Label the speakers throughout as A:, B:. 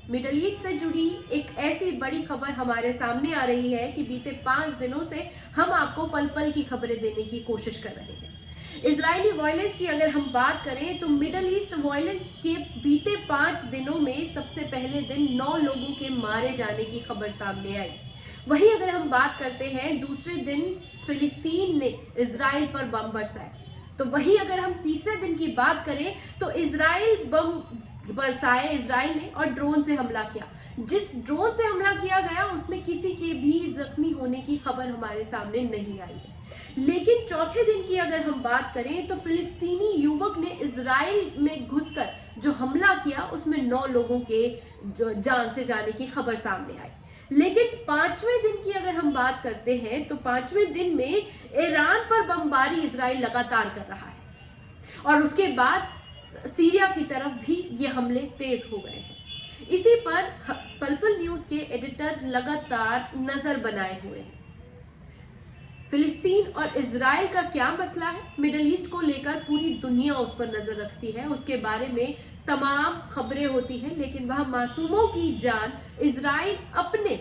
A: Middle east से जुड़ी एक ऐसी बड़ी खबर हमारे सामने आ रही है कि बीते 5 दिनों से हम आपको पल पल की खबरें देने की कोशिश कर रहे हैं। इजरायली वायलेंस की अगर हम बात करें तो मिडल ईस्ट वायलेंस के बीते 5 दिनों में सबसे पहले दिन 9 लोगों के मारे जाने की खबर सामने आई। वहीं अगर हम बात करते हैं दूसरे दिन फिलिस्तीन ने इजराइल पर बम बरसाए, तो वहीं अगर हम तीसरे दिन की बात करें तो इजराइल बम बरसाए इजराइल ने और ड्रोन से हमला किया। जिस ड्रोन से हमला किया गया उसमें किसी के भी जख्मी होने की खबर हमारे सामने नहीं आई है। लेकिन चौथे दिन की अगर हम बात करें तो फिलिस्तीनी युवक ने इजराइल में घुसकर जो हमला किया उसमें 9 लोगों के जान से जाने की खबर सामने आई। लेकिन 5वें दिन की अगर हम बात करते हैं तो 5वें दिन में ईरान पर बमबारी इजराइल लगातार कर रहा है और उसके बाद सीरिया की तरफ भी ये हमले तेज हो गए हैं। इसी पर पल पल न्यूज के एडिटर लगातार नजर बनाए हुए हैं। फिलिस्तीन और इजराइल का क्या मसला है, मिडल ईस्ट को लेकर पूरी दुनिया उस पर नजर रखती है, उसके बारे में तमाम खबरें होती हैं, लेकिन वह मासूमों की जान इजराइल अपने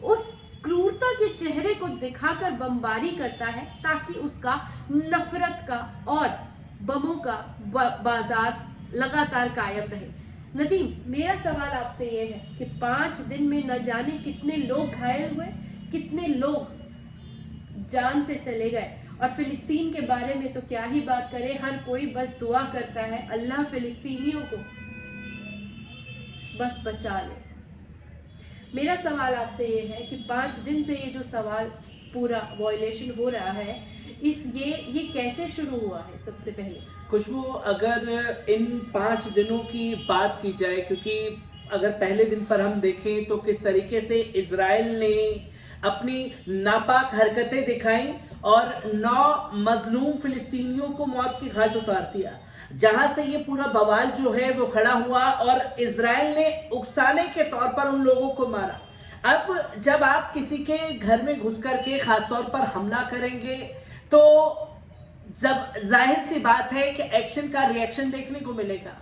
A: उस क्रूरता के चेहरे को दिखाकर बमबारी करता है ताकि उसका नफरत का और बमों का बाजार लगातार कायम रहे। नदीम, मेरा सवाल आपसे यह है कि 5 दिन में न जाने कितने लोग घायल हुए, कितने लोग जान से चले गए, और फिलिस्तीन के बारे में तो क्या ही बात करें, हर कोई बस दुआ करता है अल्लाह फिलिस्तीनियों को बस बचा ले। मेरा सवाल आपसे ये है कि 5 दिन से ये जो सवाल पूरा वायलेशन हो रहा है ये कैसे शुरू हुआ है? सबसे पहले
B: खुशबू, अगर इन 5 दिनों की बात की जाए, क्योंकि अगर पहले दिन पर हम देखें तो किस तरीके से इजराइल ने अपनी नापाक हरकतें दिखाई और 9 मजलूम फिलिस्तीनियों को मौत के घाट उतार दिया, जहां से ये पूरा बवाल जो है वो खड़ा हुआ और इजराइल ने उकसाने के तौर पर उन लोगों को मारा। अब जब आप किसी के घर में घुस करके खासतौर पर हमला करेंगे तो जब जाहिर सी बात है कि एक्शन का रिएक्शन देखने को मिलेगा।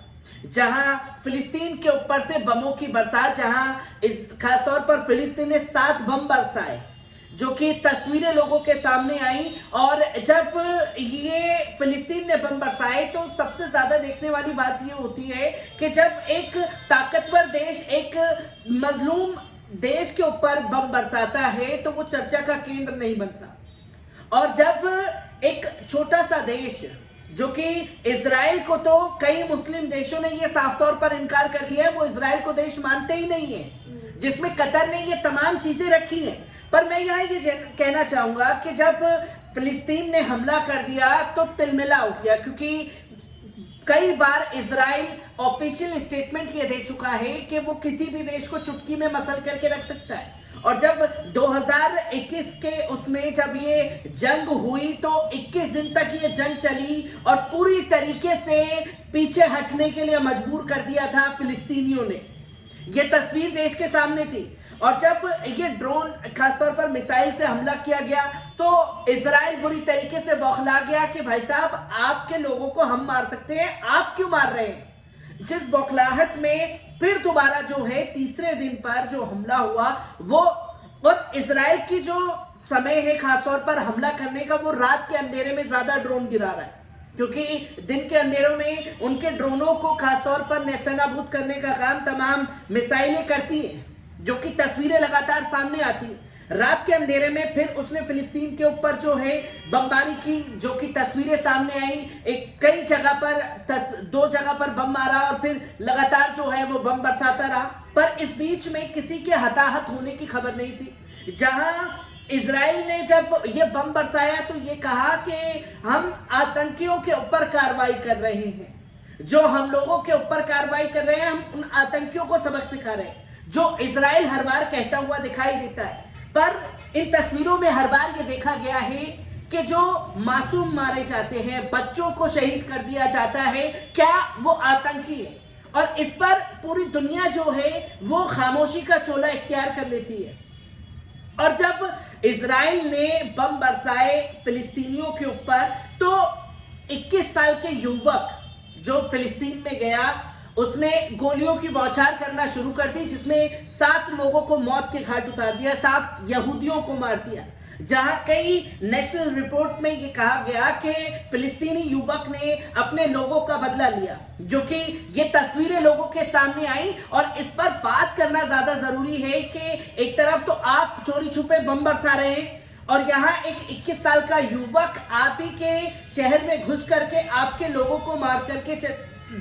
B: जहां फिलिस्तीन के ऊपर से बमों की बरसात, जहां खासतौर पर फिलिस्तीन ने 7 बम बरसाए, जो कि तस्वीरें लोगों के सामने आई। और जब ये फिलिस्तीन ने बम बरसाए तो सबसे ज्यादा देखने वाली बात ये होती है कि जब एक ताकतवर देश एक मजलूम देश के ऊपर बम बरसाता है तो वो चर्चा का केंद्र नहीं बनता, और जब एक छोटा सा देश जो कि इजराइल को, तो कई मुस्लिम देशों ने ये साफ तौर पर इनकार कर दिया है, वो इजराइल को देश मानते ही नहीं है, जिसमें कतर ने ये तमाम चीजें रखी हैं। पर मैं यहाँ ये कहना चाहूंगा कि जब फिलिस्तीन ने हमला कर दिया तो तिलमिला उठ गया, क्योंकि कई बार इजराइल ऑफिशियल स्टेटमेंट ये दे चुका है कि वो किसी भी देश को चुटकी में मसल करके रख सकता है। और जब 2021 के उसमें जब ये जंग हुई तो 21 दिन तक ये जंग चली और पूरी तरीके से पीछे हटने के लिए मजबूर कर दिया था फिलिस्तीनियों ने। ये तस्वीर देश के सामने थी। और जब ये ड्रोन खासतौर पर मिसाइल से हमला किया गया तो इजराइल बुरी तरीके से बौखला गया कि भाई साहब, आपके लोगों को हम मार सकते हैं, आप क्यों मार रहे हैं? जिस बौखलाहट में फिर दोबारा जो है तीसरे दिन पर जो हमला हुआ वो, और इजराइल की जो समय है खासतौर पर हमला करने का, वो रात के अंधेरे में ज्यादा ड्रोन गिरा रहा है, क्योंकि दिन के अंधेरों में उनके ड्रोनों को खासतौर पर नेस्तनाबूद करने का काम तमाम मिसाइलें करती हैं, जो कि तस्वीरें लगातार सामने आती है। रात के अंधेरे में फिर उसने फिलिस्तीन के ऊपर जो है बमबारी की, जो कि तस्वीरें सामने आई। कई जगह पर 2 जगह पर बम मारा और फिर लगातार जो है वो बम बरसाता रहा, पर इस बीच में किसी के हताहत होने की खबर नहीं थी। जहां इजराइल ने जब ये बम बरसाया तो ये कहा कि हम आतंकियों के ऊपर कार्रवाई कर रहे हैं, जो हम लोगों के ऊपर कार्रवाई कर रहे हैं, हम उन आतंकियों को सबक सिखा रहे हैं, जो इजराइल हर बार कहता हुआ दिखाई देता है। पर इन तस्वीरों में हर बार ये देखा गया है कि जो मासूम मारे जाते हैं, बच्चों को शहीद कर दिया जाता है, क्या वो आतंकी है? और इस पर पूरी दुनिया जो है वो खामोशी का चोला इख्तियार कर लेती है। और जब इजराइल ने बम बरसाए फिलिस्तीनियों के ऊपर तो 21 साल के युवक जो फिलिस्तीन में गया उसने गोलियों की बौछार करना शुरू कर दी, जिसमें 7 लोगों को मौत के घाट उतार दिया, 7 यहूदियों को मार दिया। जहां कई नेशनल रिपोर्ट में ये कहा गया कि फिलिस्तीनी युवक ने अपने लोगों का बदला लिया, जो कि ये तस्वीरें लोगों के सामने आई। और इस पर बात करना ज्यादा जरूरी है कि एक तरफ तो आप चोरी छुपे बम बरसा रहे हैं और यहाँ एक 21 साल का युवक आप ही के शहर में घुस करके आपके लोगों को मार करके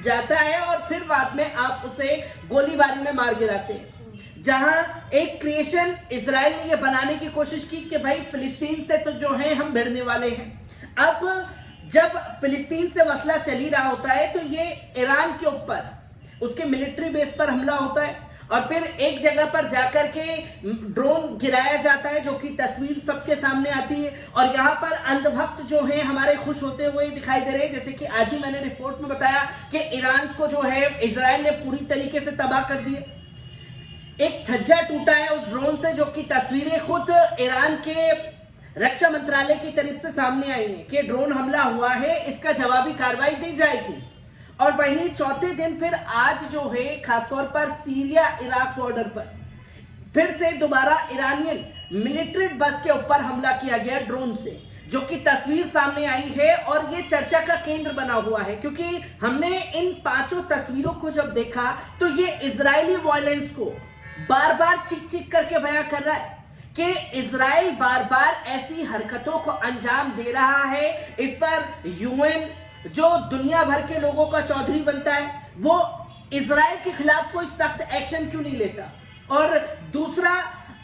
B: जाता है और फिर बाद में आप उसे गोलीबारी में मार गिराते हैं। जहां एक क्रिएशन इजराइल ने ये बनाने की कोशिश की कि भाई फिलिस्तीन से तो जो है हम भिड़ने वाले हैं। अब जब फिलिस्तीन से मसला चल ही रहा होता है तो ये ईरान के ऊपर उसके मिलिट्री बेस पर हमला होता है और फिर एक जगह पर जाकर के ड्रोन गिराया जाता है, जो कि तस्वीर सबके सामने आती है। और यहाँ पर अंधभक्त जो हैं हमारे खुश होते हुए दिखाई दे रहे हैं, जैसे कि आज ही मैंने रिपोर्ट में बताया कि ईरान को जो है इजराइल ने पूरी तरीके से तबाह कर दिया। एक छज्जा टूटा है उस ड्रोन से, जो कि तस्वीरें खुद ईरान के रक्षा मंत्रालय की तरफ से सामने आई है कि ड्रोन हमला हुआ है, इसका जवाबी कार्रवाई दी जाएगी। और वहीं चौथे दिन फिर आज जो है खासतौर पर सीरिया इराक बॉर्डर पर फिर से दोबारा ईरानियन मिलिट्री बस के ऊपर हमला किया गया ड्रोन से, जो कि तस्वीर सामने आई है और ये चर्चा का केंद्र बना हुआ है। क्योंकि हमने इन 5 तस्वीरों को जब देखा तो ये इजरायली वायलेंस को बार बार चिक चिक करके बयां कर रहा है कि इजराइल बार बार ऐसी हरकतों को अंजाम दे रहा है। इस पर यूएन जो दुनिया भर के लोगों का चौधरी बनता है, वो इजराइल के खिलाफ कोई सख्त एक्शन क्यों नहीं लेता। और दूसरा,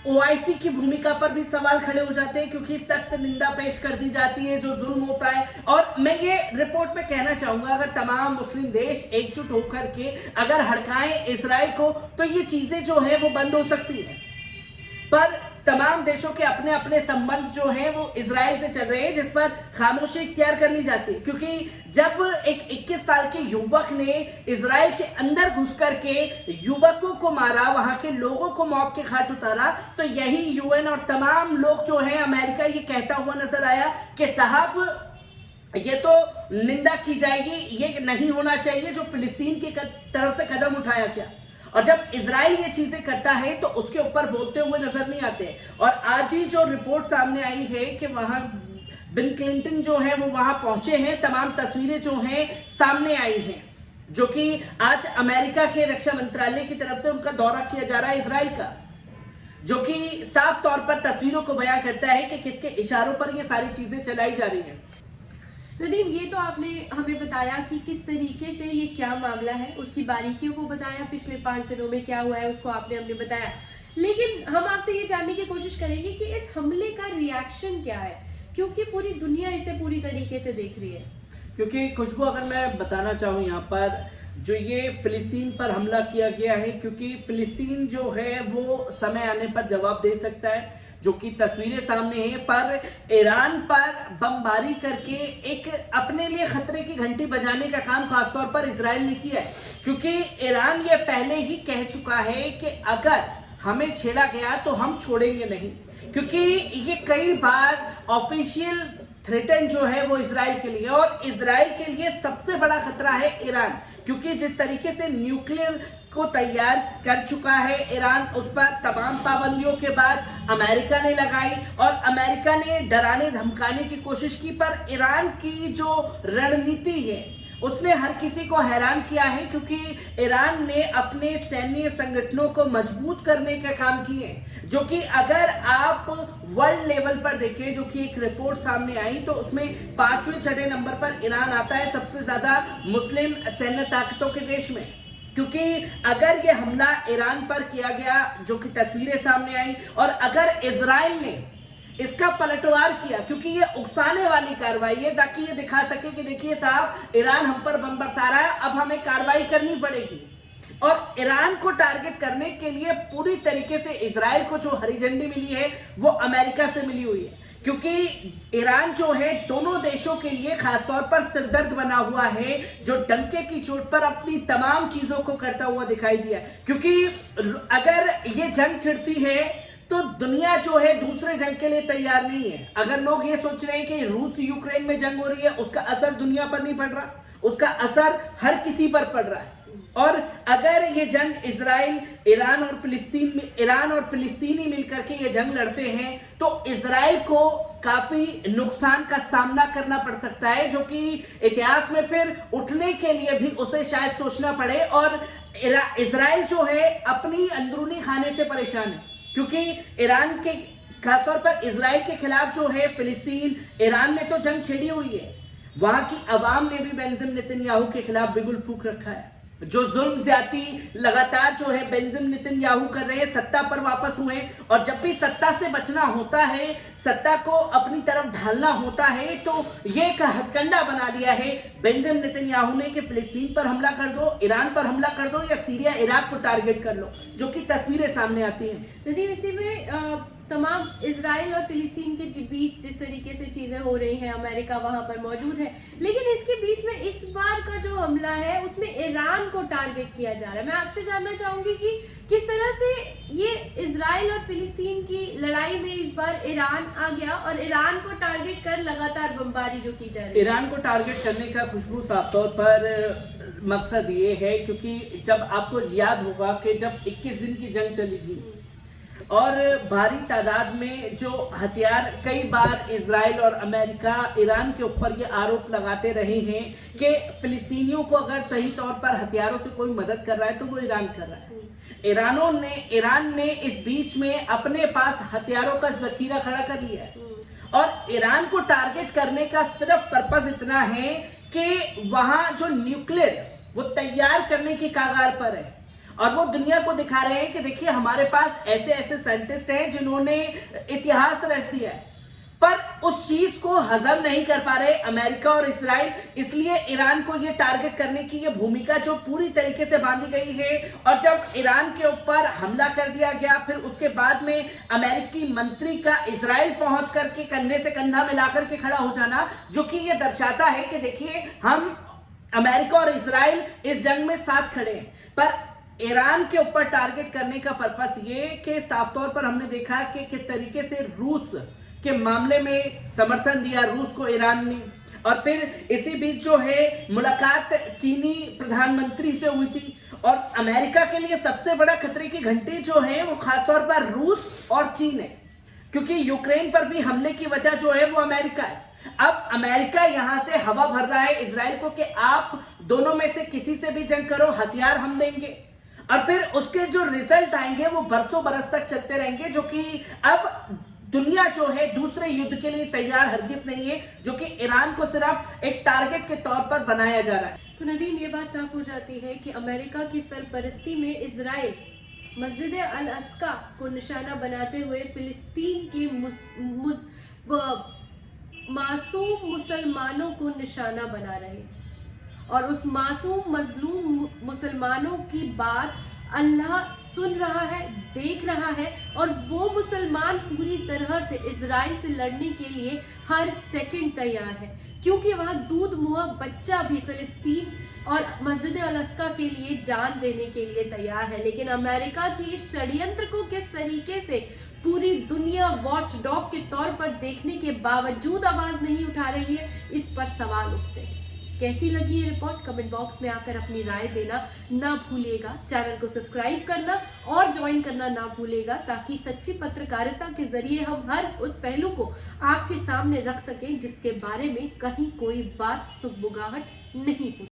B: ओआईसी की भूमिका पर भी सवाल खड़े हो जाते हैं, क्योंकि सख्त निंदा पेश कर दी जाती है जो जुल्म होता है। और मैं ये रिपोर्ट में कहना चाहूंगा, अगर तमाम मुस्लिम देश एकजुट होकर के अगर हड़काएं इजराइल को तो ये चीजें जो है वो बंद हो सकती है। पर तमाम देशों के अपने अपने संबंध जो हैं वो इजराइल से चल रहे हैं, जिस पर खामोशी इख्तियार कर ली जाती है। क्योंकि जब एक 21 साल के युवक ने इजराइल के अंदर घुस करके युवकों को मारा, वहां के लोगों को मौत के घाट उतारा, तो यही यूएन और तमाम लोग जो हैं, अमेरिका ये कहता हुआ नजर आया कि साहब ये तो निंदा की जाएगी, ये नहीं होना चाहिए जो फिलिस्तीन की तरफ से कदम उठाया गया। और जब इजराइल ये चीजें करता है तो उसके ऊपर बोलते हुए नजर नहीं आते। और आज ही जो रिपोर्ट सामने आई है कि वहां बिल क्लिंटन जो है वो वहां पहुंचे हैं, तमाम तस्वीरें जो हैं सामने आई हैं, जो कि आज अमेरिका के रक्षा मंत्रालय की तरफ से उनका दौरा किया जा रहा है इजराइल का, जो कि साफ तौर पर तस्वीरों को बयां करता है कि किसके इशारों पर ये सारी चीजें चलाई जा रही हैं।
A: नदीम, ये तो आपने हमें बताया कि किस तरीके से ये क्या मामला है, उसकी बारीकियों को बताया, पिछले 5 दिनों में क्या हुआ है उसको आपने हमने बताया। लेकिन हम आपसे ये जानने की कोशिश करेंगे कि इस हमले का रिएक्शन क्या है, क्योंकि पूरी दुनिया इसे पूरी तरीके से देख रही है। क्योंकि
B: खुशबू, अगर मैं बताना चाहूँ यहाँ पर जो ये फिलिस्तीन पर हमला किया गया है, क्योंकि फिलिस्तीन जो है वो समय आने पर जवाब दे सकता है, जो कि तस्वीरें सामने हैं। पर ईरान पर बमबारी करके एक अपने लिए खतरे की घंटी बजाने का काम खासतौर पर इजराइल ने किया है, क्योंकि ईरान ये पहले ही कह चुका है कि अगर हमें छेड़ा गया तो हम छोड़ेंगे नहीं। क्योंकि ये कई बार ऑफिशियल थ्रेटन जो है वो इजराइल के लिए, और इजराइल के लिए सबसे बड़ा खतरा है ईरान, क्योंकि जिस तरीके से न्यूक्लियर को तैयार कर चुका है ईरान, उस पर तमाम पाबंदियों के बाद अमेरिका ने लगाई और अमेरिका ने डराने धमकाने की कोशिश की। पर ईरान की जो रणनीति है उसने हर किसी को हैरान किया है, क्योंकि ईरान ने अपने सैन्य संगठनों को मजबूत करने का काम किए, जो कि अगर आप वर्ल्ड लेवल पर देखें, जो कि एक रिपोर्ट सामने आई तो उसमें 5वें-6वें नंबर पर ईरान आता है सबसे ज्यादा मुस्लिम सैन्य ताकतों के देश में। क्योंकि अगर ये हमला ईरान पर किया गया, जो कि तस्वीरें सामने आई, और अगर इजराइल ने इसका पलटवार किया, क्योंकि ये उकसाने वाली कार्रवाई है ताकि ये दिखा सके कि देखिए साहब, ईरान हम पर बम बरसा रहा है, अब हमें कार्रवाई करनी पड़ेगी। और ईरान को टारगेट करने के लिए पूरी तरीके से इजराइल को जो हरी झंडी मिली है वो अमेरिका से मिली हुई है, क्योंकि ईरान जो है दोनों देशों के लिए खासतौर पर सिरदर्द बना हुआ है, जो डंके की चोट पर अपनी तमाम चीजों को करता हुआ दिखाई दिया। क्योंकि अगर ये जंग छिड़ती है तो दुनिया जो है दूसरे जंग के लिए तैयार नहीं है। अगर लोग ये सोच रहे हैं कि रूस यूक्रेन में जंग हो रही है, उसका असर दुनिया पर नहीं पड़ रहा, उसका असर हर किसी पर पड़ रहा है। और अगर ये जंग इजराइल ईरान और फिलिस्तीनी मिलकर के ये जंग लड़ते हैं तो इजराइल को काफी नुकसान का सामना करना पड़ सकता है, जो कि इतिहास में फिर उठने के लिए भी उसे शायद सोचना पड़े। और इजराइल जो है अपनी अंदरूनी खाने से परेशान है, क्योंकि ईरान के खासतौर पर इजराइल के खिलाफ जो है फिलिस्तीन ईरान ने तो जंग छेड़ी हुई है। वहां की आवाम ने भी बेंजामिन नेतन्याहू के खिलाफ बिगुल फूंक रखा है। जो जुल्म ज्यादती लगातार जो है बेंजामिन नेतन्याहू कर रहे हैं, सत्ता पर वापस हुए, और जब भी सत्ता से बचना होता है, सत्ता को अपनी तरफ ढालना होता है, तो ये एक हथकंडा बना लिया है बेंजामिन नेतन्याहू ने कि फिलिस्तीन पर हमला कर दो, ईरान पर हमला कर दो, या सीरिया इराक को टारगेट कर लो, जो कि तस्वीरें सामने आती हैं।
A: नदीम, इसी में तमाम इजराइल और फिलिस्तीन के बीच जिस तरीके से चीजें हो रही हैं, अमेरिका वहां पर मौजूद है, लेकिन इसके बीच में इस बार का जो हमला है उसमें ईरान को टारगेट किया जा रहा है। मैं आपसे जानना चाहूंगी कि किस तरह से ये इजराइल और फिलिस्तीन की लड़ाई में इस बार ईरान आ गया और ईरान को टारगेट कर लगातार बमबारी जो की जा रही है।
B: ईरान को टारगेट करने का खुशबू साफ तौर पर मकसद ये है, क्योंकि जब आपको याद होगा कि जब 21 दिन की जंग चली थी और भारी तादाद में जो हथियार, कई बार इजराइल और अमेरिका ईरान के ऊपर ये आरोप लगाते रहे हैं कि फिलिस्तीनियों को अगर सही तौर पर हथियारों से कोई मदद कर रहा है तो वो ईरान कर रहा है। ईरान ने इस बीच में अपने पास हथियारों का जखीरा खड़ा कर लिया है, और ईरान को टारगेट करने का सिर्फ पर्पस इतना है कि वहां जो न्यूक्लियर वो तैयार करने की कगार पर है, और वो दुनिया को दिखा रहे हैं कि देखिए हमारे पास ऐसे ऐसे साइंटिस्ट हैं जिन्होंने इतिहास रच दिया है। पर उस चीज को हजम नहीं कर पा रहे अमेरिका और इजराइल, इसलिए ईरान को ये टारगेट करने की ये भूमिका जो पूरी तरीके से बांधी गई है। और जब ईरान के ऊपर हमला कर दिया गया, फिर उसके बाद में अमेरिकी मंत्री का इजराइल पहुंच करके कंधे से कंधा मिलाकर के खड़ा हो जाना, जो कि ये दर्शाता है कि देखिए हम अमेरिका और इजराइल इस जंग में साथ खड़े हैं। पर ईरान के ऊपर टारगेट करने का पर्पस ये कि साफ तौर पर हमने देखा कि किस तरीके से रूस के मामले में समर्थन दिया रूस को ईरान ने, और फिर इसी बीच जो है मुलाकात चीनी प्रधानमंत्री से हुई थी। और अमेरिका के लिए सबसे बड़ा खतरे की घंटी जो है वो खासतौर पर रूस और चीन है, क्योंकि यूक्रेन पर भी हमले की वजह जो है वो अमेरिका है। अब अमेरिका यहां से हवा भर रहा है इजराइल को कि आप दोनों में से किसी से भी जंग करो, हथियार हम देंगे, और फिर उसके जो रिजल्ट आएंगे वो बरसों बरस तक चलते रहेंगे, जो कि अब दुनिया जो है दूसरे युद्ध के लिए तैयार हरगिज नहीं है, जो कि ईरान को सिर्फ एक टारगेट के तौर पर बनाया जा रहा है।
A: तो नदीम, ये बात साफ हो जाती है कि अमेरिका की सरपरस्ती में इजराइल मस्जिद अल अक्सा को निशाना बनाते हुए फिलिस्तीन के मासूम मुसलमानों को निशाना बना रहे हैं, और उस मासूम मजलूम मुसलमानों की बात अल्लाह सुन रहा है, देख रहा है, और वो मुसलमान पूरी तरह से इजराइल से लड़ने के लिए हर सेकंड तैयार है, क्योंकि वहां दूध मुआ बच्चा भी फिलिस्तीन और मस्जिद अल अक्सा के लिए जान देने के लिए तैयार है। लेकिन अमेरिका की इस षड्यंत्र को किस तरीके से पूरी दुनिया वॉच डॉग के तौर पर देखने के बावजूद आवाज नहीं उठा रही है, इस पर सवाल उठते हैं। कैसी लगी ये रिपोर्ट, कमेंट बॉक्स में आकर अपनी राय देना ना भूलिएगा। चैनल को सब्सक्राइब करना और ज्वाइन करना ना भूलिएगा, ताकि सच्ची पत्रकारिता के जरिए हम हर उस पहलू को आपके सामने रख सकें जिसके बारे में कहीं कोई बात सुगबुगाहट नहीं होती।